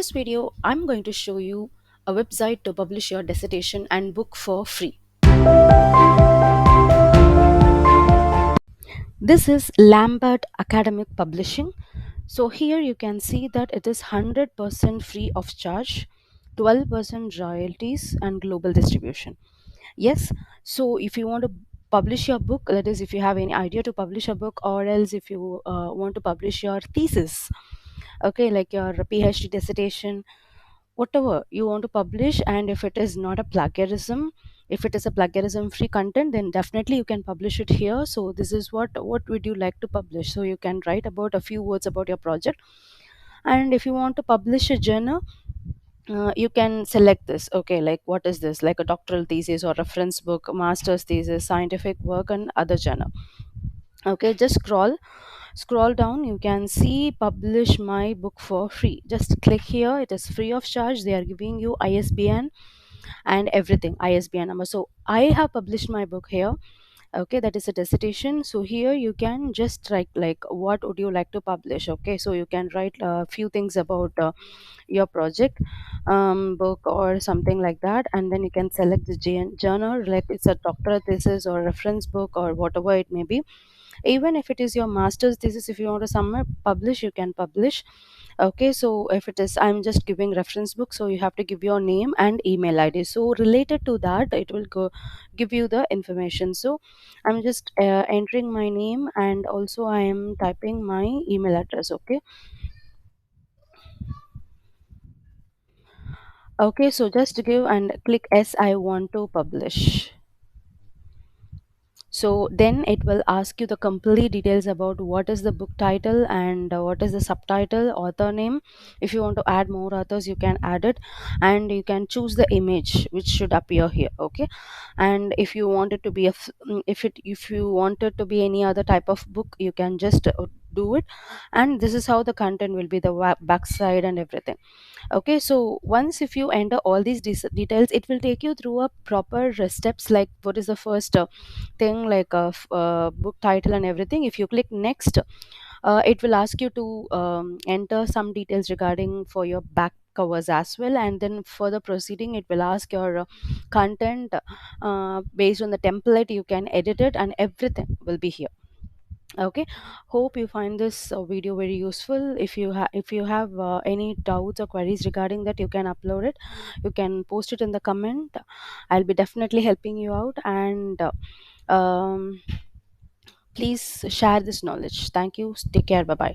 This video, I'm going to show you a website to publish your dissertation and book for free. This is Lambert Academic Publishing. So here you can see that it is 100% free of charge, 12% royalties and global distribution. Yes, so if you want to publish your book, that is if you have any idea to publish a book, or else if you want to publish your thesis, okay, like your PhD dissertation, whatever you want to publish, and if it is not a plagiarism, if it is a plagiarism free content, then definitely you can publish it here. So this is what would you like to publish, so you can write about a few words about your project. And if you want to publish a journal, you can select this, okay, like what is this, like a doctoral thesis or reference book, master's thesis, scientific work and other journal. Okay, just scroll down, you can see publish my book for free. Just click here, it is free of charge. They are giving you ISBN and everything, ISBN number. So I have published my book here. Okay, that is a dissertation. So here you can just write like what would you like to publish. Okay, so you can write a few things about your project, book or something like that, and then you can select the journal, like it's a doctorate thesis or reference book or whatever it may be. Even if it is your master's thesis, if you want to somewhere publish, you can publish. Okay, so if it is, I'm just giving reference book, so you have to give your name and email ID, so related to that it will go give you the information. So I'm just entering my name, and also I am typing my email address. Okay, okay, so just give and click yes, I want to publish. So then it will ask you the complete details about what is the book title and what is the subtitle, author name. If you want to add more authors, you can add it, and you can choose the image which should appear here. Okay, and if you want it to be if you want it to be any other type of book, you can just do it. And this is how the content will be, the backside and everything. Okay, so once if you enter all these details, it will take you through a proper steps, like what is the first thing, like a book title and everything. If you click next, it will ask you to enter some details regarding for your back covers as well, and then further proceeding it will ask your content. Based on the template you can edit it, and everything will be here. Okay, hope you find this video very useful. If you have any doubts or queries regarding that, you can upload it, you can post it in the comment. I'll be definitely helping you out, and um, please share this knowledge. Thank you, take care, bye bye.